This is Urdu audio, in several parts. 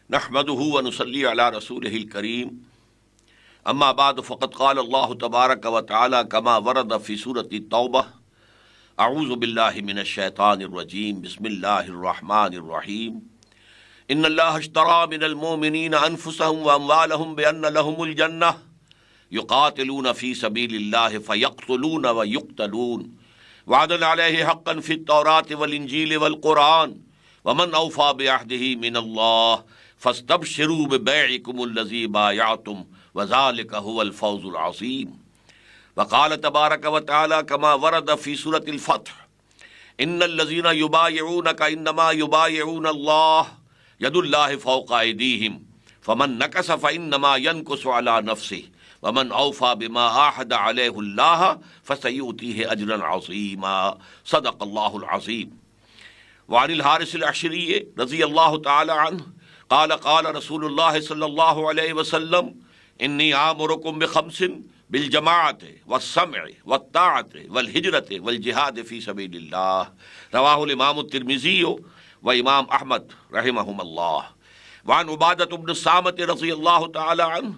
نحمده ونصلي على رسوله الكريم اما بعد فقد قال الله تبارك وتعالى كما ورد في سورة التوبة اعوذ بالله من الشيطان الرجيم بسم الله الرحمن الرحيم ان الله اشترى من المؤمنين انفسهم واموالهم بان لهم الجنة يقاتلون في سبيل الله فيقتلون ويقتلون وعدا عليه حقا في التوراة والانجيل والقرآن ومن اوفى بعهده من الله فاستبشروا ببيعكم الذي بايعتم وذلك هو الفوز العظيم وقال تبارك وتعالى كما ورد في سورة الفتح ان الذين يبايعونك انما يبايعون الله يد الله فوق ايديهم فمن نكث فانما ينكث على نفسه ومن اوفى بما عاهد عليه الله فسيؤتيه اجرا عظيما صدق الله العظيم. وعن الحارث العشری رضی اللہ تعالی عنہ قال قال رسول اللہ صلی اللہ علیہ وسلم انی آمرکم بخمس بالجماعت والسمع والطاعت والہجرت والجہاد فی سبیل اللہ رواہ الامام الترمذی و امام احمد رحمہم اللہ. وعن عبادۃ بن الصامت رضی اللہ تعالی عنہ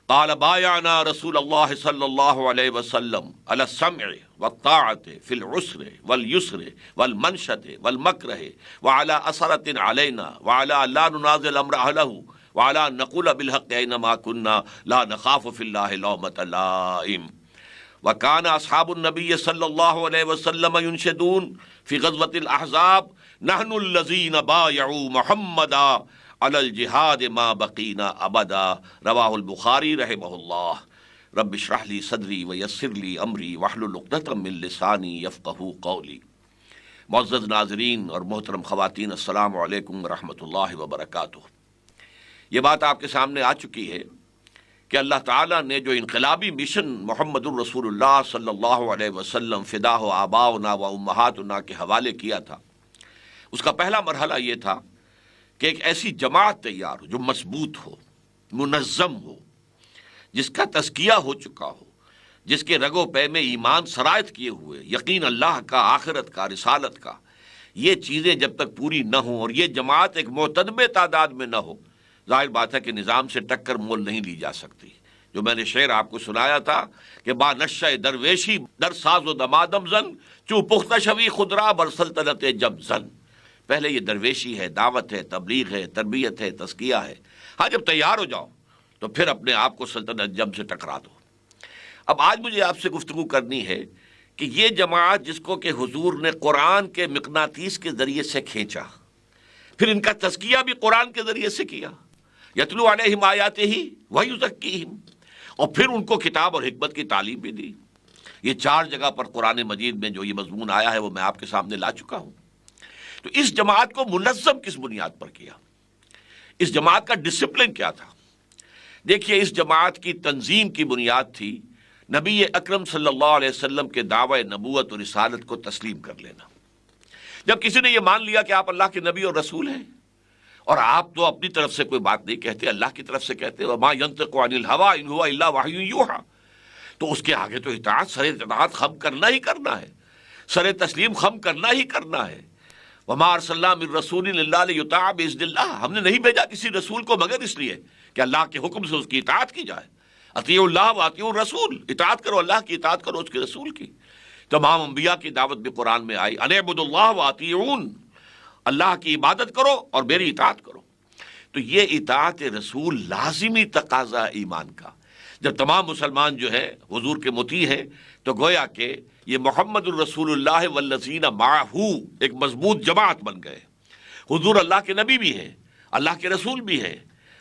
قال بايعنا رسول الله صلى الله عليه وسلم على السمع والطاعة في العسر واليسر والمنشة والمكره وعلى أثرة علينا وعلى لا ننازل أمر أهله وعلى أن نقول بالحق أينما كنا لا نخاف في الله لومة لائم. وكان أصحاب النبي صلى الله عليه وسلم ينشدون في غزوة الأحزاب نحن الذين بايعوا محمدا علی الجہاد ما بقینا ابدا رواہ البخاری رحمہ اللہ. رب اشرح لی صدری ویسر لی امری واحلل عقدۃ من لسانی یفقہوا قولی. معزز ناظرین اور محترم خواتین، السلام علیکم ورحمۃ اللہ وبرکاتہ. یہ بات آپ کے سامنے آ چکی ہے کہ اللہ تعالیٰ نے جو انقلابی مشن محمد الرسول اللہ صلی اللہ علیہ وسلم فداہ آباؤنا و امہاتنا کے حوالے کیا تھا، اس کا پہلا مرحلہ یہ تھا کہ ایک ایسی جماعت تیار ہو جو مضبوط ہو، منظم ہو، جس کا تزکیہ ہو چکا ہو، جس کے رگ و پے میں ایمان سرایت کیے ہوئے، یقین اللہ کا، آخرت کا، رسالت کا. یہ چیزیں جب تک پوری نہ ہوں اور یہ جماعت ایک معتدب تعداد میں نہ ہو، ظاہر بات ہے کہ نظام سے ٹکر مول نہیں لی جا سکتی. جو میں نے شعر آپ کو سنایا تھا کہ با نشہ درویشی در ساز و دمادم زن چو پختہ شوی خدرا بر سلطنت جب زن. پہلے یہ درویشی ہے، دعوت ہے، تبلیغ ہے، تربیت ہے، تزکیہ ہے. ہاں جب تیار ہو جاؤ تو پھر اپنے آپ کو سلطنت جم سے ٹکرا دو. اب آج مجھے آپ سے گفتگو کرنی ہے کہ یہ جماعت جس کو کہ حضور نے قرآن کے مقناطیس کے ذریعے سے کھینچا، پھر ان کا تزکیہ بھی قرآن کے ذریعے سے کیا، یتلو علیہم آیاتہ ویزکیہم، اور پھر ان کو کتاب اور حکمت کی تعلیم بھی دی. یہ 4 جگہ پر قرآن مجید میں جو یہ مضمون آیا ہے وہ میں آپ کے سامنے لا چکا ہوں. تو اس جماعت کو منظم کس بنیاد پر کیا؟ اس جماعت کا ڈسپلن کیا تھا؟ دیکھیے، اس جماعت کی تنظیم کی بنیاد تھی نبی اکرم صلی اللہ علیہ وسلم کے دعوی نبوت اور رسالت کو تسلیم کر لینا. جب کسی نے یہ مان لیا کہ آپ اللہ کے نبی اور رسول ہیں، اور آپ تو اپنی طرف سے کوئی بات نہیں کہتے، اللہ کی طرف سے کہتے، وما ينطق عن الهوى ان هو الا وحی یوحی، تو اس کے آگے تو اطاعت، سر اطاعت خم کرنا ہی کرنا ہے، سر تسلیم خم کرنا ہی کرنا ہے. وما ارسلنا من رسول الا لیطاع باذن اللہ، ہم نے نہیں بھیجا کسی رسول کو مگر اس لیے کہ اللہ کے حکم سے اس کی اطاعت کی جائے. اطیعوا اللہ واطیعوا الرسول، اطاعت کرو اللہ کی، اطاعت کرو اس کے رسول کی. تمام انبیاء کی دعوت بھی قرآن میں آئی، ان اعبدوا اللہ واطیعون، اللہ کی عبادت کرو اور میری اطاعت کرو. تو یہ اطاعت رسول لازمی تقاضا ایمان کا. جب تمام مسلمان جو ہے حضور کے مطیع ہیں تو گویا کہ یہ محمد الرسول اللہ والذین معہ ایک مضبوط جماعت بن گئے. حضور اللہ کے نبی بھی ہیں، اللہ کے رسول بھی ہیں،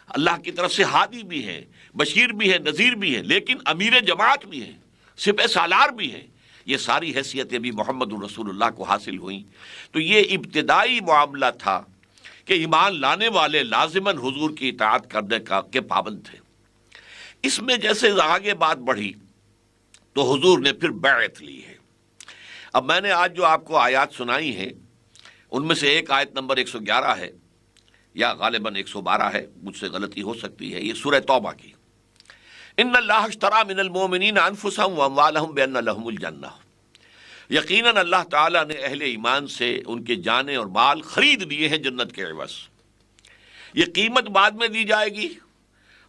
اللہ کی طرف سے ہادی بھی ہیں، بشیر بھی ہیں، نذیر بھی ہیں، لیکن امیر جماعت بھی ہیں، سپہ سالار بھی ہیں. یہ ساری حیثیتیں بھی محمد الرسول اللہ کو حاصل ہوئیں. تو یہ ابتدائی معاملہ تھا کہ ایمان لانے والے لازماً حضور کی اطاعت کرنے کے پابند تھے. اس میں جیسے آگے بات بڑھی تو حضور نے پھر بیعت لی ہے. اب میں نے آج جو آپ کو آیات سنائی ہیں ان میں سے ایک آیت نمبر 111 ہے، یا غالباً 112 ہے، مجھ سے غلطی ہو سکتی ہے. یہ سورہ توبہ کی، ان اللہ اشترى من المؤمنین انفسهم واموالهم بان لهم الجنہ، یقیناً اللہ تعالیٰ نے اہل ایمان سے ان کے جانیں اور مال خرید لیے ہیں جنت کے عوض. یہ قیمت بعد میں دی جائے گی،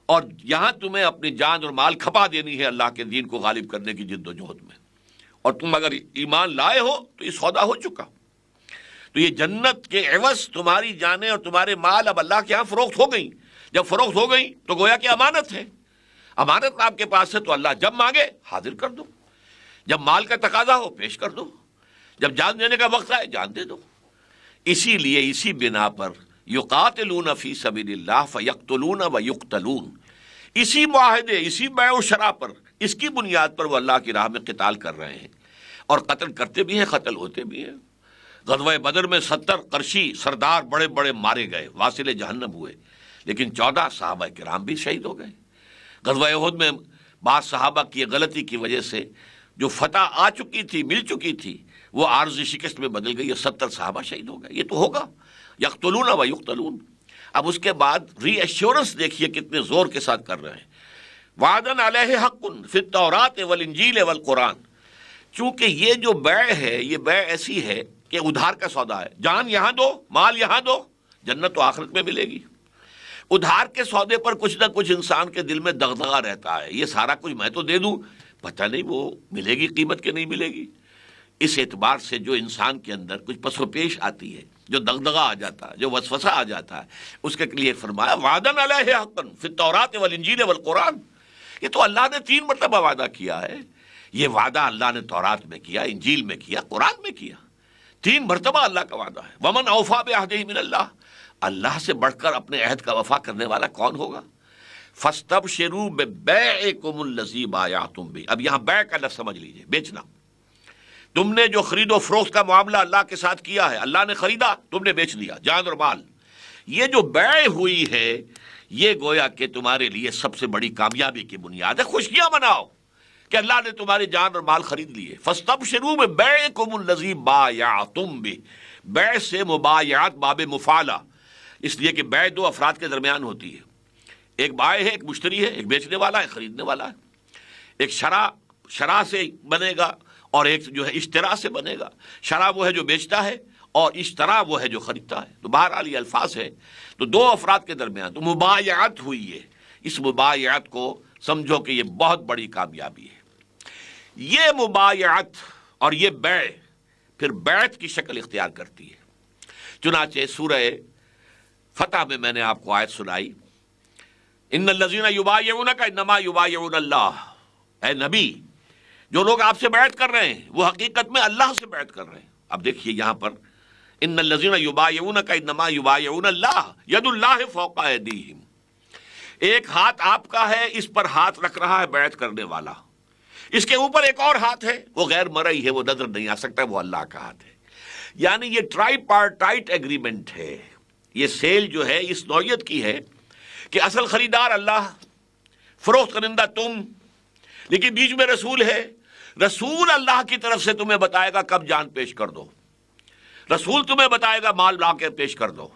اور یہاں تمہیں اپنی جان اور مال کھپا دینی ہے اللہ کے دین کو غالب کرنے کی جد و جہد میں، اور تم اگر ایمان لائے ہو تو یہ سودا ہو چکا۔ تو یہ جنت کے عوض تمہاری جانیں اور تمہارے مال اب اللہ کے ہاں فروخت ہو گئیں۔ جب فروخت ہو گئیں تو گویا کہ امانت ہے، امانت آپ کے پاس ہے، تو اللہ جب مانگے حاضر کر دو، جب مال کا تقاضا ہو پیش کر دو، جب جان دینے کا وقت آئے جان دے دو۔ اسی لیے اسی بنا پر یقاتلون فی سبیل اللہ فیقتلون ویقتلون، اسی معاہدے، اسی بیع و شرع پر، اس کی بنیاد پر وہ اللہ کی راہ میں قتال کر رہے ہیں، اور قتل کرتے بھی ہیں، قتل ہوتے بھی ہیں۔ غزوہ بدر میں 70 قرشی سردار بڑے بڑے مارے گئے، واصل جہنم ہوئے، لیکن 14 صحابہ کرام بھی شہید ہو گئے۔ غزوہ احد میں بعض صحابہ کی غلطی کی وجہ سے جو فتح آ چکی تھی، مل چکی تھی، وہ عارضی شکست میں بدل گئی، 70 صحابہ شہید ہو گئے۔ یہ تو ہوگا، یقتلون و یقتلون۔ اب اس کے بعد ری ایشورنس دیکھیے کتنے زور کے ساتھ کر رہے ہیں، وعدن علیہ حق فی التوراۃ والانجیل والقرآن۔ چونکہ یہ جو بیع ہے، یہ بیع ایسی ہے کہ ادھار کا سودا ہے، جان یہاں دو، مال یہاں دو، جنت تو آخرت میں ملے گی۔ ادھار کے سودے پر کچھ نہ کچھ انسان کے دل میں دغدغہ رہتا ہے، یہ سارا کچھ میں تو دے دوں، پتہ نہیں وہ ملے گی قیمت کہ نہیں ملے گی۔ اس اعتبار سے جو انسان کے اندر کچھ پس و پیش آتی ہے، جو دغدغہ آ جاتا ہے، جو وسوسہ آ جاتا ہے، اس کے لیے فرمایا وعدن علیہ حقا فی التوراۃ والانجیل والقرآن۔ یہ تو اللہ نے 3 مرتبہ وعدہ کیا ہے، یہ وعدہ اللہ نے تورات میں کیا، انجیل میں کیا، قرآن میں کیا، 3 مرتبہ اللہ کا وعدہ ہے۔ ومن اوفی بعہدہ من اللہ، اللہ سے بڑھ کر اپنے عہد کا وفا کرنے والا کون ہوگا؟ فاستبشروا ببیعکم الذی بایعتم بہ۔ اب یہاں بیع کا لفظ سمجھ لیجئے، بیچنا۔ تم نے جو خرید و فروخت کا معاملہ اللہ کے ساتھ کیا ہے، اللہ نے خریدا، تم نے بیچ لیا، جان اور مال۔ یہ جو بیع ہوئی ہے، یہ گویا کہ تمہارے لیے سب سے بڑی کامیابی کی بنیاد ہے۔ خوشیاں مناؤ کہ اللہ نے تمہاری جان اور مال خرید لیے۔ فاستبشروا ببیعکم الذی بایعتم بہ۔ بیع سے مبایعت باب مفعلہ، اس لیے کہ بیع 2 افراد کے درمیان ہوتی ہے، ایک بائع ہے، ایک مشتری ہے، ایک بیچنے والا ہے، خریدنے والا ہے۔ ایک شرع سے بنے گا، اور ایک جو ہے اشترا سے بنے گا۔ شرع وہ ہے جو بیچتا ہے، اور اشترا وہ ہے جو خریدتا ہے۔ تو بہرحال یہ الفاظ ہے، تو 2 افراد کے درمیان تو مبایعت ہوئی ہے۔ اس مبایعت کو سمجھو کہ یہ بہت بڑی کامیابی ہے۔ یہ مبایعت اور یہ بیع پھر بیعت کی شکل اختیار کرتی ہے۔ چنانچہ سورہ فتح میں میں نے آپ کو آیت سنائی، ان الذین یبایعونک انما یبایعون اللہ۔ اے نبی، جو لوگ آپ سے بیعت کر رہے ہیں وہ حقیقت میں اللہ سے بیعت کر رہے ہیں۔ اب دیکھیے یہاں پر ان الذین یبایعونک انما یبایعون اللہ ید اللہ فوق ایدیہم۔ ایک ہاتھ آپ کا ہے، اس پر ہاتھ رکھ رہا ہے بیعت کرنے والا، اس کے اوپر ایک اور ہاتھ ہے، وہ غیر مرئی ہے، وہ نظر نہیں آ سکتا، وہ اللہ کا ہاتھ ہے۔ یعنی یہ ٹرائی پارٹائٹ ایگریمنٹ ہے۔ یہ سیل جو ہے اس نوعیت کی ہے کہ اصل خریدار اللہ، فروخت کنندہ تم، لیکن بیچ میں رسول ہے۔ رسول اللہ کی طرف سے تمہیں بتائے گا کب جان پیش کر دو، رسول تمہیں بتائے گا مال لا کے پیش کر دو۔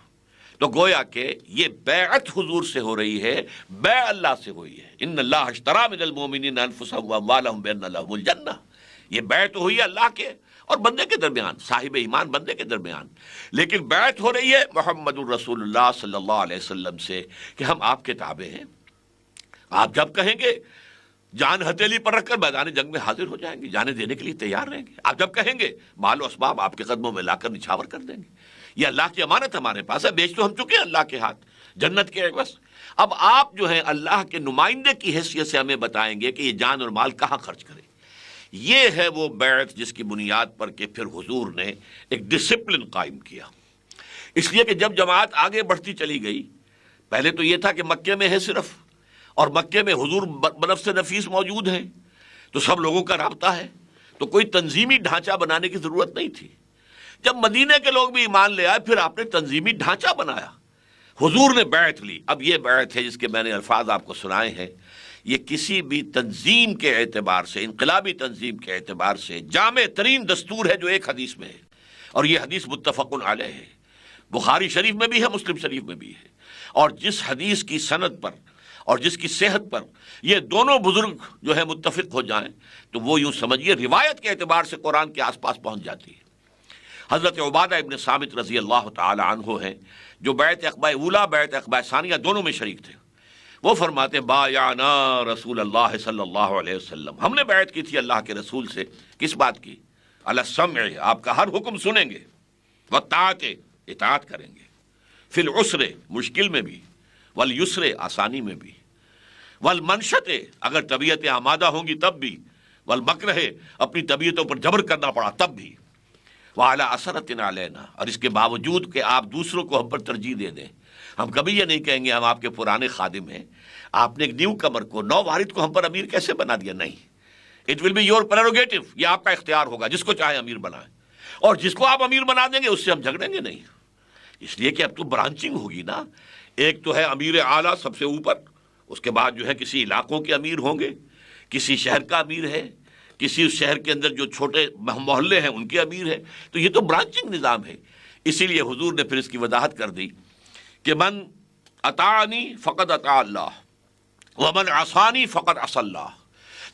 تو گویا کہ یہ بیعت حضور سے ہو رہی ہے، بیع اللہ سے ہوئی ہے۔ ان اللہ اشتری من المؤمنین انفسهم واموالهم بان لهم الجنہ۔ یہ بیعت تو ہوئی ہے اللہ کے اور بندے کے درمیان، صاحب ایمان بندے کے درمیان، لیکن بیعت ہو رہی ہے محمد الرسول اللہ صلی اللہ علیہ وسلم سے کہ ہم آپ کے تابع ہیں۔ آپ جب کہیں گے جان ہتھیلی پر رکھ کر میدان جنگ میں حاضر ہو جائیں گے، جانے دینے کے لیے تیار رہیں گے۔ آپ جب کہیں گے مال و اسباب آپ کے قدموں میں لا کر نچھاور کر دیں گے۔ یہ اللہ کی امانت ہمارے پاس ہے، بیچ تو ہم چکے ہیں اللہ کے ہاتھ جنت کے عوض۔ اب آپ جو ہیں اللہ کے نمائندے کی حیثیت سے ہمیں بتائیں گے کہ یہ جان اور مال کہاں خرچ کریں۔ یہ ہے وہ بیعت جس کی بنیاد پر کہ پھر حضور نے ایک ڈسپلن قائم کیا۔ اس لیے کہ جب جماعت آگے بڑھتی چلی گئی، پہلے تو یہ تھا کہ مکے میں ہے صرف، اور مکے میں حضور بنفس نفیس موجود ہیں، تو سب لوگوں کا رابطہ ہے، تو کوئی تنظیمی ڈھانچہ بنانے کی ضرورت نہیں تھی۔ جب مدینے کے لوگ بھی ایمان لے آئے، پھر آپ نے تنظیمی ڈھانچہ بنایا، حضور نے بیعت لی۔ اب یہ بیعت ہے جس کے میں نے الفاظ آپ کو سنائے ہیں، یہ کسی بھی تنظیم کے اعتبار سے، انقلابی تنظیم کے اعتبار سے جامع ترین دستور ہے جو ایک حدیث میں ہے، اور یہ حدیث متفق علیہ ہے، بخاری شریف میں بھی ہے، مسلم شریف میں بھی ہے۔ اور جس حدیث کی سند پر اور جس کی صحت پر یہ دونوں بزرگ جو ہے متفق ہو جائیں، تو وہ یوں سمجھیے روایت کے اعتبار سے قرآن کے آس پاس پہنچ جاتی ہے۔ حضرت عبادہ ابن صامت رضی اللہ تعالی عنہ ہیں جو بیعت عقبہ اولا بیعت عقبہ ثانیہ دونوں میں شریک تھے. وہ فرماتے بایعنا رسول اللہ صلی اللہ علیہ وسلم، ہم نے بیعت کی تھی اللہ کے رسول سے. کس بات کی؟ علی السمع، آپ کا ہر حکم سنیں گے، والطاعت، اطاعت کریں گے، فی العسر، مشکل میں بھی، والیسر، آسانی میں بھی، والمنشط، اگر طبیعتیں آمادہ ہوں گی تب بھی، والمکرہ، اپنی طبیعتوں پر جبر کرنا پڑا تب بھی، وعلی اثرۃ علینا، اور اس کے باوجود کہ آپ دوسروں کو ہم پر ترجیح دے دیں. ہم کبھی یہ نہیں کہیں گے ہم آپ کے پرانے خادم ہیں، آپ نے ایک نیو کمر کو، نو وارد کو ہم پر امیر کیسے بنا دیا. نہیں، it will be your prerogative, یہ آپ کا اختیار ہوگا، جس کو چاہے امیر بنائیں، اور جس کو آپ امیر بنا دیں گے اس سے ہم جھگڑیں گے نہیں. اس لیے کہ اب تو برانچنگ ہوگی نا. ایک تو ہے امیر اعلیٰ سب سے اوپر، اس کے بعد جو ہے کسی علاقوں کے امیر ہوں گے، کسی شہر کا امیر ہے، کسی اس شہر کے اندر جو چھوٹے محلے ہیں ان کے امیر ہے. تو یہ تو برانچنگ نظام ہے. اسی لیے حضور نے پھر اس کی وضاحت کر دی کہ من اطاعنی فقد اطاع اللہ ومن عصانی فقد عصى اللہ.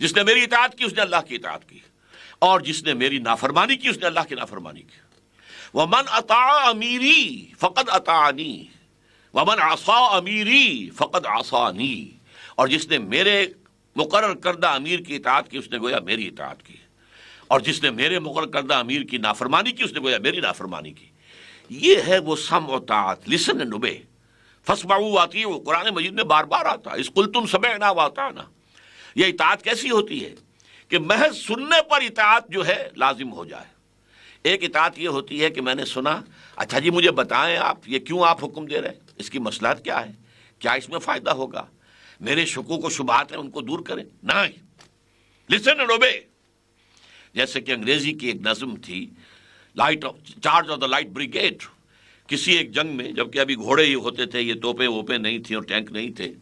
جس نے میری اطاعت کی اس نے اللہ کی اطاعت کی، اور جس نے میری نافرمانی کی اس نے اللہ کی نافرمانی کی. ومن اطاع امیری فقد اطاعنی ومن عصى امیری فقد عصانی. اور جس نے میرے مقرر کردہ امیر کی اطاعت کی اس نے گویا میری اطاعت کی، اور جس نے میرے مقرر کردہ امیر کی نافرمانی کی اس نے گویا میری نافرمانی کی. یہ ہے وہ سمع و طاعت، لسن اینڈ اوبے. فاسمعوا واطیعوا، قرآن مجید میں بار بار آتا ہے، اذ قلتم سمعنا واطعنا. یہ اطاعت کیسی ہوتی ہے کہ محض سننے پر اطاعت جو ہے لازم ہو جائے. ایک اطاعت یہ ہوتی ہے کہ میں نے سنا، اچھا جی مجھے بتائیں آپ یہ کیوں آپ حکم دے رہے ہیں، اس کی مصلحت کیا ہے، کیا اس میں فائدہ ہوگا، میرے شکوک و شبہات ہیں ان کو دور کریں. نہیں، لسن اینڈ اوبے. جیسے کہ انگریزی کی ایک نظم تھی، charge of the light brigade. کسی ایک جنگ میں، جبکہ ابھی گھوڑے ہی ہوتے تھے، یہ توپیں ووپیں نہیں تھیں اور ٹینک نہیں تھے،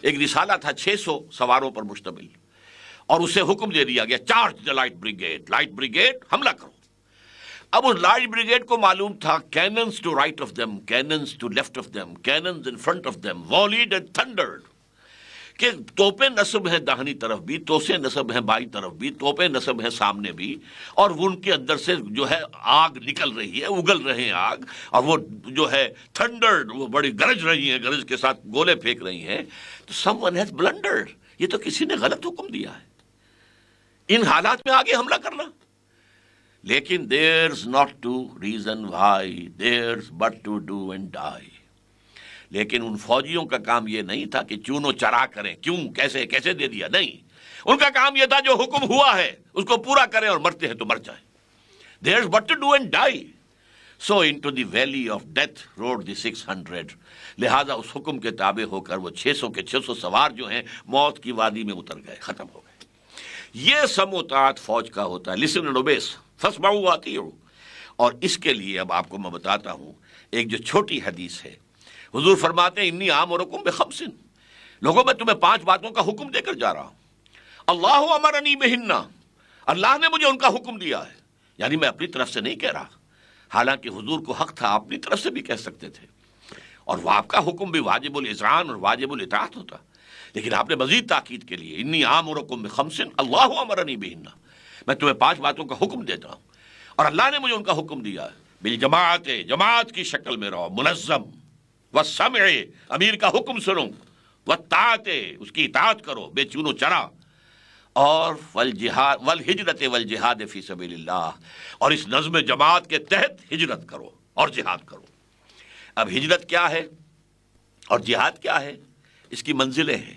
ایک رسالہ تھا 600 سواروں پر مشتمل، اور اسے حکم دے دیا گیا charge the light brigade, light brigade حملہ کرو. اب اس لائٹ بریگیڈ کو معلوم تھا cannons to right of them, cannons to left of them, cannons in front of them, volleyed and thundered, کہ توپیں نصب ہیں داہنی طرف بھی، توسیں نصب ہیں بائیں طرف بھی، توپیں نصب ہیں سامنے بھی، اور وہ ان کے اندر سے جو ہے آگ نکل رہی ہے، اگل رہے ہیں آگ، اور وہ جو ہے تھنڈرڈ، وہ بڑی گرج رہی ہیں، گرج کے ساتھ گولے پھینک رہی ہیں. تو سم ون ہیز بلنڈرڈ، یہ تو کسی نے غلط حکم دیا ہے ان حالات میں آگے حملہ کرنا. لیکن there's not to reason why, there's but to do and die. لیکن ان فوجیوں کا کام یہ نہیں تھا کہ چون و چرا کریں، کیوں کیسے دے دیا، نہیں. ان کا کام یہ تھا جو حکم ہوا ہے اس کو پورا کریں، اور مرتے ہیں تو مر جائیں. there's but to do and die. So into the valley of death rode the 600. لہذا اس حکم کے تابع ہو کر وہ 600 کے 600 سوار جو ہیں موت کی وادی میں اتر گئے، ختم ہو گئے. یہ سمع و طاعت فوج کا ہوتا ہے، لسن اینڈ اوبے، فاسمعوا واطیعوا. اور اس کے لیے اب آپ کو میں بتاتا ہوں ایک جو چھوٹی حدیث ہے. حضور فرماتے ہیں انی آمرکم بخمس، لوگوں میں تمہیں 5 باتوں کا حکم دے کر جا رہا ہوں. اللہ امرنی بہن، اللہ نے مجھے ان کا حکم دیا ہے. یعنی میں اپنی طرف سے نہیں کہہ رہا، حالانکہ حضور کو حق تھا اپنی طرف سے بھی کہہ سکتے تھے، اور وہ آپ کا حکم بھی واجب الاذعان اور واجب الاطاعت ہوتا. لیکن آپ نے مزید تاکید کے لیے انی آمرکم بخمس اللہ امرنی بہن، میں تمہیں 5 باتوں کا حکم دیتا ہوں، اور اللہ نے مجھے ان کا حکم دیا ہے. بالجماعت، جماعت کی شکل میں رہو، منظم، والسمع، امیر کا حکم سنو، والطاعت، اس کی اطاعت کرو بے چون و چرا، اور والجہاد والہجرت والجہاد فی سبیل اللہ، اور اس نظم جماعت کے تحت ہجرت کرو اور جہاد کرو. اب ہجرت کیا ہے اور جہاد کیا ہے، اس کی منزلیں ہیں.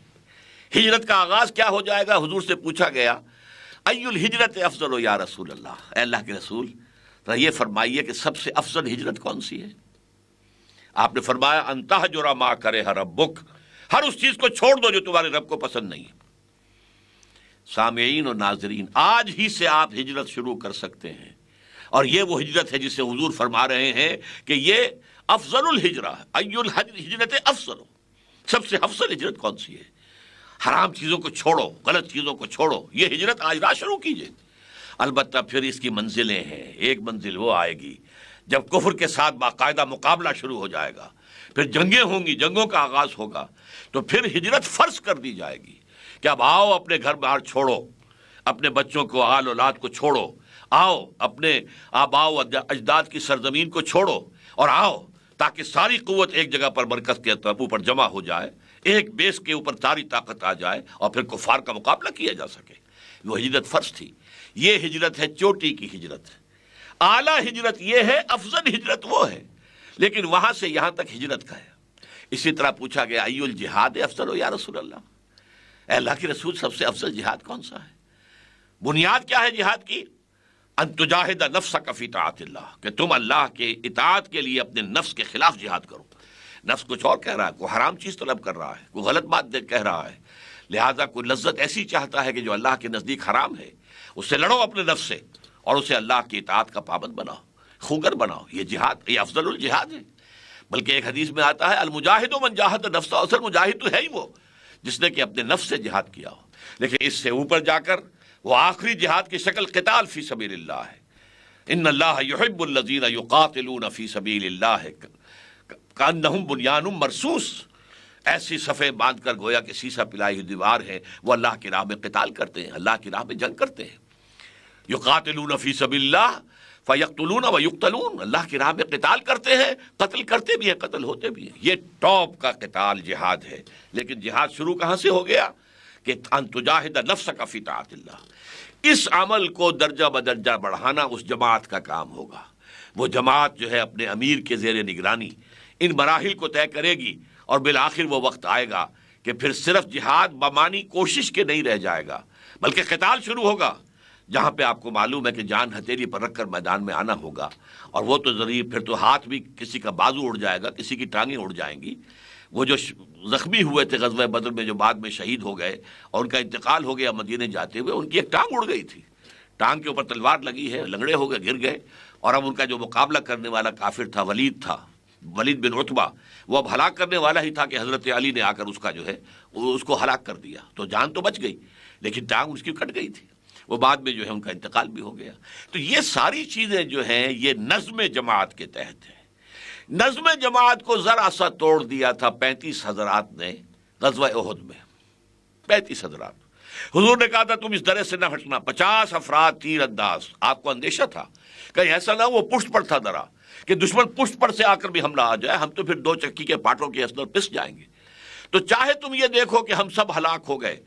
ہجرت کا آغاز کیا ہو جائے گا؟ حضور سے پوچھا گیا ای الہجرت افضل یا رسول اللہ، اے اللہ کے رسول یہ فرمائیے کہ سب سے افضل ہجرت کون سی ہے؟ آپ نے فرمایا ان تہجر ما کرہ ربک، ہر اس چیز کو چھوڑ دو جو تمہارے رب کو پسند نہیں. سامعین و ناظرین، آج ہی سے آپ ہجرت شروع کر سکتے ہیں، اور یہ وہ ہجرت ہے جسے حضور فرما رہے ہیں کہ یہ افضل الہجرہ، ای الہجرت افضل، سب سے افضل ہجرت کون سی ہے؟ حرام چیزوں کو چھوڑو، غلط چیزوں کو چھوڑو، یہ ہجرت آج رات شروع کیجئے. البتہ پھر اس کی منزلیں ہیں. ایک منزل وہ آئے گی جب کفر کے ساتھ باقاعدہ مقابلہ شروع ہو جائے گا، پھر جنگیں ہوں گی، جنگوں کا آغاز ہوگا، تو پھر ہجرت فرض کر دی جائے گی کہ اب آؤ اپنے گھر بار چھوڑو، اپنے بچوں کو، آل اولاد کو چھوڑو، آؤ اپنے آباء و اجداد کی سرزمین کو چھوڑو اور آؤ تاکہ ساری قوت ایک جگہ پر مرکز کے اوپر جمع ہو جائے، ایک بیس کے اوپر ساری طاقت آ جائے اور پھر کفار کا مقابلہ کیا جا سکے۔ وہ ہجرت فرض تھی، یہ ہجرت ہے چوٹی کی ہجرت، اعلیٰ ہجرت یہ ہے، افضل ہجرت وہ ہے، لیکن وہاں سے یہاں تک ہجرت کا ہے۔ اسی طرح پوچھا گیا ای الجہاد افضل یا رسول اللہ، اے اللہ کے رسول سب سے افضل جہاد کون سا ہے؟ بنیاد کیا ہے جہاد کی؟ ان تجاہد نفسک فی طاعت اللہ، کہ تم اللہ کے اطاعت کے لیے اپنے نفس کے خلاف جہاد کرو۔ نفس کچھ اور کہہ رہا ہے، کوئی حرام چیز طلب کر رہا ہے، کوئی غلط بات کہہ رہا ہے، لہذا کوئی لذت ایسی چاہتا ہے کہ جو اللہ کے نزدیک حرام ہے، اس سے لڑو اپنے نفس سے اور اسے اللہ کی اطاعت کا پابند بناؤ، خوگر بناؤ۔ یہ جہاد، یہ افضل الجہاد ہے۔ بلکہ ایک حدیث میں آتا ہے المجاہد من جاہد نفسہ، اصل مجاہد تو ہے ہی وہ جس نے کہ اپنے نفس سے جہاد کیا ہو۔ لیکن اس سے اوپر جا کر وہ آخری جہاد کی شکل قتال فی سبیل اللہ ہے۔ ان اللہ یحب الذین یقاتلون فی سبیل اللہ کأنہم بنیان مرصوص، ایسی صفیں باندھ کر گویا کہ سیسا پلائی ہوئی دیوار ہے، وہ اللہ کی راہ میں قتال کرتے ہیں، اللہ کی راہ میں جنگ کرتے ہیں۔ یقاتلون فی سبیل اللہ فیقتلون ویقتلون، اللہ کی راہ میں قتال کرتے ہیں، قتل کرتے بھی ہیں، قتل ہوتے بھی ہیں۔ یہ ٹاپ کا قتال جہاد ہے۔ لیکن جہاد شروع کہاں سے ہو گیا؟ کہ ان تجاہد نفسک فی طاعت اللہ۔ اس عمل کو درجہ بدرجہ بڑھانا اس جماعت کا کام ہوگا۔ وہ جماعت جو ہے اپنے امیر کے زیر نگرانی ان مراحل کو طے کرے گی، اور بالآخر وہ وقت آئے گا کہ پھر صرف جہاد بمانی کوشش کے نہیں رہ جائے گا، بلکہ قتال شروع ہوگا، جہاں پہ آپ کو معلوم ہے کہ جان ہتھیلی پر رکھ کر میدان میں آنا ہوگا۔ اور وہ تو ضروری، پھر تو ہاتھ بھی، کسی کا بازو اڑ جائے گا، کسی کی ٹانگیں اڑ جائیں گی۔ وہ جو زخمی ہوئے تھے غزوہ بدر میں، جو بعد میں شہید ہو گئے اور ان کا انتقال ہو گیا مدینے جاتے ہوئے، ان کی ایک ٹانگ اڑ گئی تھی، ٹانگ کے اوپر تلوار لگی ہے، لنگڑے ہو گئے، گر گئے۔ اور اب ان کا جو مقابلہ کرنے والا کافر تھا، ولید بن عتبہ، وہ اب ہلاک کرنے والا ہی تھا کہ حضرت علی نے آ کر اس کا جو ہے اس کو ہلاک کر دیا، تو جان تو بچ گئی لیکن ٹانگ اس کی کٹ گئی تھی۔ وہ بعد میں جو ہے ان کا انتقال بھی ہو گیا۔ تو یہ ساری چیزیں جو ہیں یہ نظم جماعت کے تحت ہیں۔ نظم جماعت کو ذرا سا توڑ دیا تھا 35 حضرات نے غزوہ احد میں۔ 35 حضرات، حضور نے کہا تھا تم اس درے سے نہ ہٹنا، 50 افراد تیر انداز۔ آپ کو اندیشہ تھا کہیں ایسا نہ وہ پشت پر تھا درا کہ دشمن پشت پر سے آ کر بھی حملہ آ جائے، ہم تو پھر 2 چکی کے پاٹوں کے اندر پس جائیں گے۔ تو چاہے تم یہ دیکھو کہ ہم سب ہلاک ہو گئے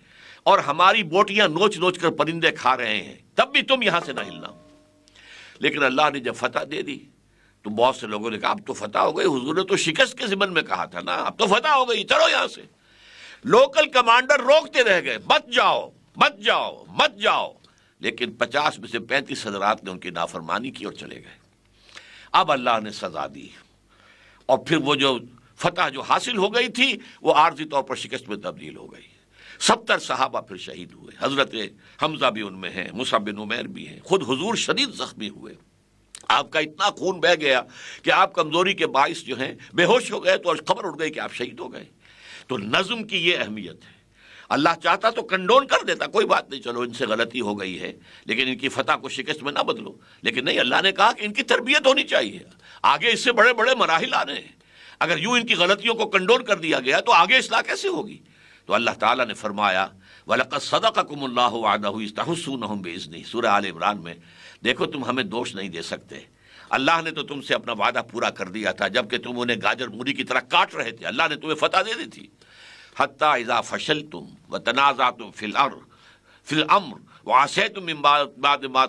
اور ہماری بوٹیاں نوچ نوچ کر پرندے کھا رہے ہیں، تب بھی تم یہاں سے نہ ہلنا۔ لیکن اللہ نے جب فتح دے دی تو بہت سے لوگوں نے کہا اب تو فتح ہو گئی، حضور نے تو شکست کے ضمن میں کہا تھا نا، اب تو فتح ہو گئی، چلو یہاں سے۔ لوکل کمانڈر روکتے رہ گئے، مت جاؤ مت جاؤ مت جاؤ، لیکن 50 میں سے 35 حضرات نے ان کی نافرمانی کی اور چلے گئے۔ اب اللہ نے سزا دی، اور پھر وہ جو فتح جو حاصل ہو گئی تھی وہ عارضی طور پر شکست میں تبدیل ہو گئی۔ 70 صحابہ پھر شہید ہوئے، حضرت حمزہ بھی ان میں ہیں، مصعب بن عمیر بھی ہیں، خود حضور شدید زخمی ہوئے، آپ کا اتنا خون بہہ گیا کہ آپ کمزوری کے باعث جو ہیں بے ہوش ہو گئے، تو خبر اٹھ گئی کہ آپ شہید ہو گئے۔ تو نظم کی یہ اہمیت ہے۔ اللہ چاہتا تو کنڈون کر دیتا، کوئی بات نہیں، چلو ان سے غلطی ہو گئی ہے لیکن ان کی فتح کو شکست میں نہ بدلو، لیکن نہیں، اللہ نے کہا کہ ان کی تربیت ہونی چاہیے، آگے اس سے بڑے بڑے مراحل آنے ہیں۔ اگر یوں ان کی غلطیوں کو کنڈون کر دیا گیا تو آگے اصلاح کیسے ہوگی؟ تو اللہ تعالیٰ نے فرمایا وَلَقَدْ صَدَقَكُمُ اللَّهُ وَعْدَهُ إِذْ تَحُسُّونَهُم بِإِذْنِهِ، سورہ آل عمران میں۔ دیکھو تم ہمیں دوش نہیں دے سکتے، اللہ نے تو تم سے اپنا وعدہ پورا کر دیا تھا جبکہ تم انہیں گاجر مولی کی طرح کاٹ رہے تھے، اللہ نے تمہیں فتح دے دی تھی۔ حَتَّى إِذَا فَشَلْتُمْ وَتَنَازَعْتُمْ فِي الْأَمْرِ وَعَصَيْتُم مِّن بَعْدِ مَا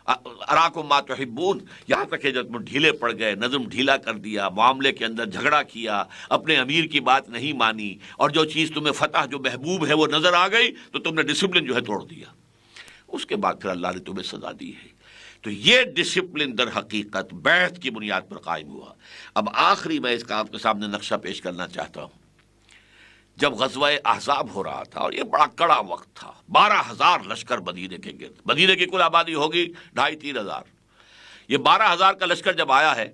أَرَاكُم مَّا تُحِبُّونَ، یہاں تک کہ جب تم ڈھیلے پڑ گئے، نظم ڈھیلا کر دیا، معاملے کے اندر جھگڑا کیا، اپنے امیر کی بات نہیں مانی، اور جو چیز تمہیں فتح جو محبوب ہے وہ نظر آ گئی تو تم نے ڈسپلن جو ہے توڑ دیا۔ اس کے بعد پھر اللہ نے تمہیں سزا دی ہے۔ تو یہ ڈسپلن در حقیقت بیعت کی بنیاد پر قائم ہوا۔ اب آخری میں اس کا آپ کے سامنے نقشہ پیش کرنا چاہتا ہوں۔ جب غزوہ احزاب ہو رہا تھا اور یہ بڑا کڑا وقت تھا، 12,000 لشکر مدینے کے گرد، مدینے کی کل آبادی ہوگی 2,500-3 ہزار، یہ 12,000 کا لشکر جب آیا ہے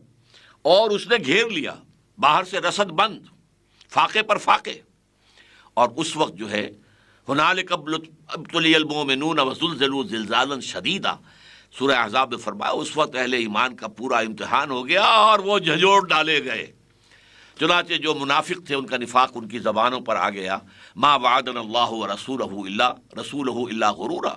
اور اس نے گھیر لیا، باہر سے رسد بند، فاقے پر فاقے، اور اس وقت جو ہے ہنالک ابتلی المؤمنون وزلزلوا زلزالا شدیدا، سورہ احزاب میں فرمایا اس وقت اہل ایمان کا پورا امتحان ہو گیا اور وہ جھنجھوڑ ڈالے گئے۔ چنانچہ جو منافق تھے ان کا نفاق ان کی زبانوں پر آ گیا، ما وعدنا اللہ رسولہ الا غرورا،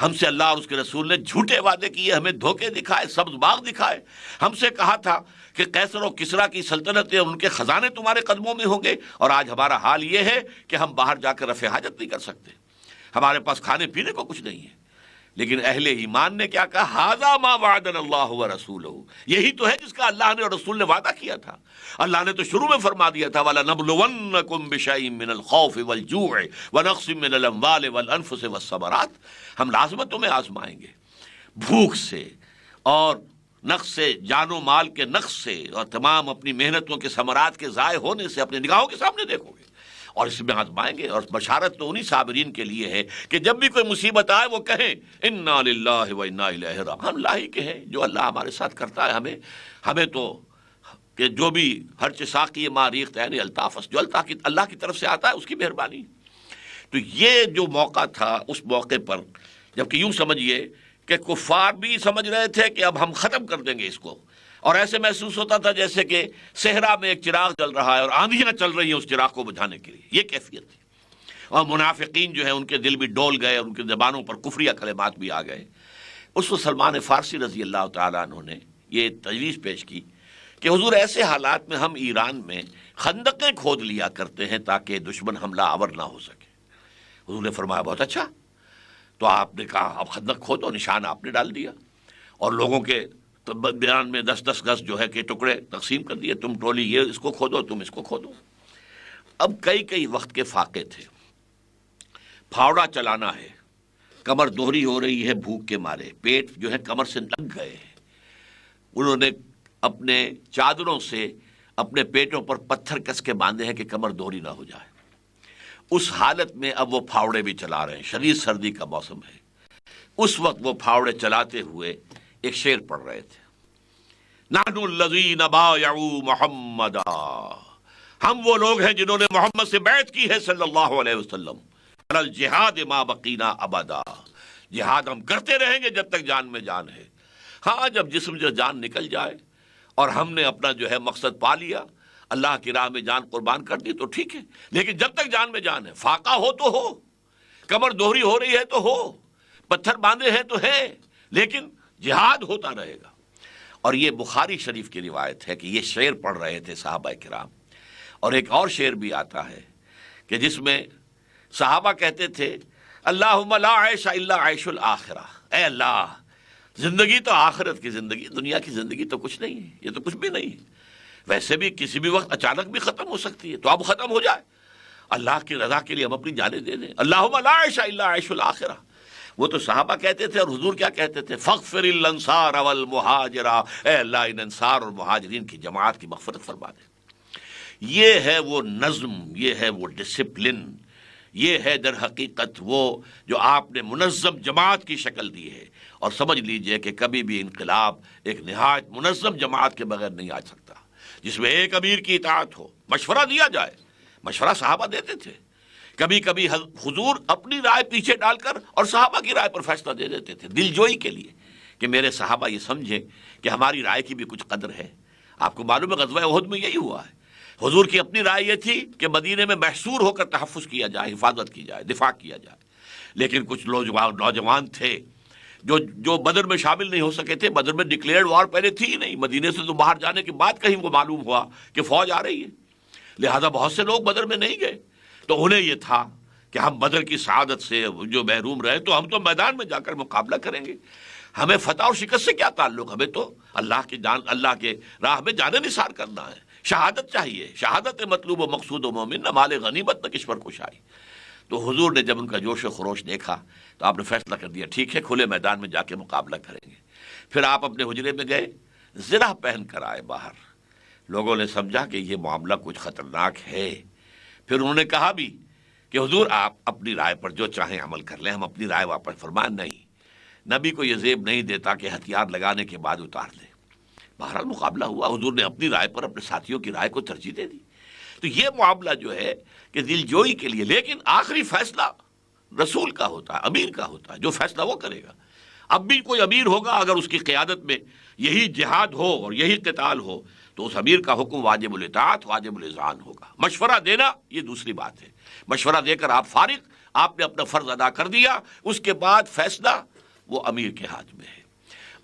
ہم سے اللہ اور اس کے رسول نے جھوٹے وعدے کیے، ہمیں دھوکے دکھائے، سبز باغ دکھائے، ہم سے کہا تھا کہ قیصر و کسریٰ کی سلطنتیں اور ان کے خزانے تمہارے قدموں میں ہوں گے، اور آج ہمارا حال یہ ہے کہ ہم باہر جا کر رفع حاجت نہیں کر سکتے، ہمارے پاس کھانے پینے کو کچھ نہیں ہے۔ لیکن اہل ایمان نے کیا کہا؟ ھذا ما وعدنا اللہ ورسولہ، یہی تو ہے جس کا اللہ نے اور رسول نے وعدہ کیا تھا۔ اللہ نے تو شروع میں فرما دیا تھا وَلَنَبْلُوَنَّكُمْ بِشَيْءٍ مِّنَ الْخَوْفِ وَالْجُوعِ وَنَقْصٍ مِّنَ الْأَمْوَالِ وَالْأَنفُسِ وَالثَّمَرَاتِ، ہم لازمت تمہیں آزمائیں گے، بھوک سے اور نقص سے، جان و مال کے نقص سے، اور تمام اپنی محنتوں کے ثمرات کے ضائع ہونے سے اپنے نگاہوں کے سامنے دیکھو گے، اور اس میں آزمائیں گے۔ اور بشارت تو انہی صابرین کے لیے ہے کہ جب بھی کوئی مصیبت آئے وہ کہیں انا للہ و انا الیہ راجعون، ہم اللہ ہی کے ہیں، جو اللہ ہمارے ساتھ کرتا ہے ہمیں تو کہ جو بھی ہر ساقی ماریخ یعنی الطافس، جو اللہ کی طرف سے آتا ہے اس کی مہربانی۔ تو یہ جو موقع تھا، اس موقع پر جبکہ یوں سمجھیے کہ کفار بھی سمجھ رہے تھے کہ اب ہم ختم کر دیں گے اس کو، اور ایسے محسوس ہوتا تھا جیسے کہ صحرا میں ایک چراغ جل رہا ہے اور آندھیاں چل رہی ہیں اس چراغ کو بجھانے کے لیے، یہ کیفیت تھی۔ اور منافقین جو ہیں ان کے دل بھی ڈول گئے، ان کی زبانوں پر کفریہ کلمات بھی آ گئے۔ اس وقت سلمان فارسی رضی اللہ تعالیٰ عنہ نے یہ تجویز پیش کی کہ حضور ایسے حالات میں ہم ایران میں خندقیں کھود لیا کرتے ہیں تاکہ دشمن حملہ آور نہ ہو سکے۔ حضور نے فرمایا بہت اچھا، تو آپ نے کہا اب خندق کھودو، نشان آپ نے ڈال دیا، اور لوگوں کے بیان میں 10-10 گز جو ہے کہ ٹکڑے تقسیم کر دیے، تم ٹولی یہ اس کو کھودو، تم اس کو کھودو۔ اب کئی وقت کے فاقے تھے، پھاوڑا چلانا ہے، کمر دوہری ہو رہی ہے بھوک کے مارے، پیٹ جو ہے کمر سے لگ گئے ہیں، انہوں نے اپنے چادروں سے اپنے پیٹوں پر پتھر کس کے باندھے ہیں کہ کمر دوہری نہ ہو جائے۔ اس حالت میں اب وہ پھاوڑے بھی چلا رہے ہیں، شدید سردی کا موسم ہے۔ اس وقت وہ پھاوڑے چلاتے ہوئے ایک شعر پڑھ رہے تھے، نحن الذین بایعوا محمدا، ہم وہ لوگ ہیں جنہوں نے محمد سے بیعت کی ہے صلی اللہ علیہ وسلم، علی الجہاد ما بقینا ابدا، جہاد ہم کرتے رہیں گے جب تک جان میں جان ہے۔ ہاں جب جسم سے جان نکل جائے اور ہم نے اپنا جو ہے مقصد پا لیا، اللہ کی راہ میں جان قربان کر دی تو ٹھیک ہے، لیکن جب تک جان میں جان ہے، فاقہ ہو تو ہو، کمر دوہری ہو رہی ہے تو ہو، پتھر باندھے ہیں تو ہے، لیکن جہاد ہوتا رہے گا۔ اور یہ بخاری شریف کی روایت ہے کہ یہ شعر پڑھ رہے تھے صحابہ کرام۔ اور ایک اور شعر بھی آتا ہے کہ جس میں صحابہ کہتے تھے اللہم لا عیش الا عیش الآخرہ، اے اللہ زندگی تو آخرت کی زندگی، دنیا کی زندگی تو کچھ نہیں ہے، یہ تو کچھ بھی نہیں ہے، ویسے بھی کسی بھی وقت اچانک بھی ختم ہو سکتی ہے، تو اب ختم ہو جائے، اللہ کی رضا کے لیے ہم اپنی جانیں دے دیں۔ اللہم لا عیش الا عیش الآخرہ، وہ تو صحابہ کہتے تھے، اور حضور کیا کہتے تھے؟ فاغفر الانصار والمہاجر، اے اللہ ان انصار اور مہاجرین کی جماعت کی مغفرت فرما دے۔ یہ ہے وہ نظم، یہ ہے وہ ڈسپلن، یہ ہے در حقیقت وہ جو آپ نے منظم جماعت کی شکل دی ہے۔ اور سمجھ لیجئے کہ کبھی بھی انقلاب ایک نہایت منظم جماعت کے بغیر نہیں آ سکتا، جس میں ایک امیر کی اطاعت ہو، مشورہ دیا جائے، مشورہ صحابہ دیتے تھے، کبھی کبھی حضور اپنی رائے پیچھے ڈال کر اور صحابہ کی رائے پر فیصلہ دے دیتے تھے، دل جوئی کے لیے کہ میرے صحابہ یہ سمجھیں کہ ہماری رائے کی بھی کچھ قدر ہے۔ آپ کو معلوم ہے غزوہ احد میں یہی ہوا ہے، حضور کی اپنی رائے یہ تھی کہ مدینے میں محصور ہو کر تحفظ کیا جائے، حفاظت کی جائے، دفاع کیا جائے، لیکن کچھ نوجوان تھے جو بدر میں شامل نہیں ہو سکے تھے، بدر میں ڈکلیئرڈ وار پہلے تھی ہی نہیں، مدینے سے تو باہر جانے کے بعد کہیں کو معلوم ہوا کہ فوج آ رہی ہے، لہذا بہت سے لوگ بدر میں نہیں گئے، تو انہیں یہ تھا کہ ہم بدر کی سعادت سے جو محروم رہے تو ہم تو میدان میں جا کر مقابلہ کریں گے، ہمیں فتح اور شکست سے کیا تعلق، ہمیں تو اللہ کے راہ میں جان نثار کرنا ہے، شہادت چاہیے، شہادت مطلوب و مقصود و مومن، نہ مال غنیمت نہ کشور کشائی۔ تو حضور نے جب ان کا جوش و خروش دیکھا تو آپ نے فیصلہ کر دیا ٹھیک ہے، کھلے میدان میں جا کے مقابلہ کریں گے۔ پھر آپ اپنے حجرے میں گئے، زرہ پہن کر آئے باہر، لوگوں نے سمجھا کہ یہ معاملہ کچھ خطرناک ہے، پھر انہوں نے کہا بھی کہ حضور آپ اپنی رائے پر جو چاہیں عمل کر لیں، ہم اپنی رائے واپس فرمائیں نہیں، نبی کو یہ زیب نہیں دیتا کہ ہتھیار لگانے کے بعد اتار دے۔ بہرحال مقابلہ ہوا، حضور نے اپنی رائے پر اپنے ساتھیوں کی رائے کو ترجیح دے دی۔ تو یہ معاملہ جو ہے کہ دل جوئی کے لیے، لیکن آخری فیصلہ رسول کا ہوتا ہے، امیر کا ہوتا ہے، جو فیصلہ وہ کرے گا۔ اب بھی کوئی امیر ہوگا اگر اس کی قیادت میں یہی جہاد ہو اور یہی قتال ہو تو اس امیر کا حکم واجب الاطاعت واجب الاذعان ہوگا۔ مشورہ دینا یہ دوسری بات ہے، مشورہ دے کر آپ فارغ، آپ نے اپنا فرض ادا کر دیا، اس کے بعد فیصلہ وہ امیر کے ہاتھ میں ہے۔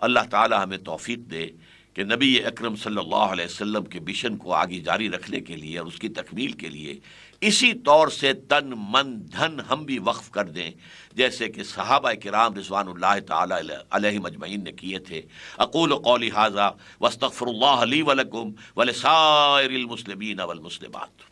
اللہ تعالی ہمیں توفیق دے کہ نبی اکرم صلی اللہ علیہ وسلم کے مشن کو آگے جاری رکھنے کے لیے اور اس کی تکمیل کے لیے اسی طور سے تن من دھن ہم بھی وقف کر دیں جیسے کہ صحابہ کرام رضوان اللہ تعالی علیہم اجمعین نے کیے تھے۔ اقول قولی ھذا واستغفر اللہ لی ولکم ولسائر المسلمین والمسلمات۔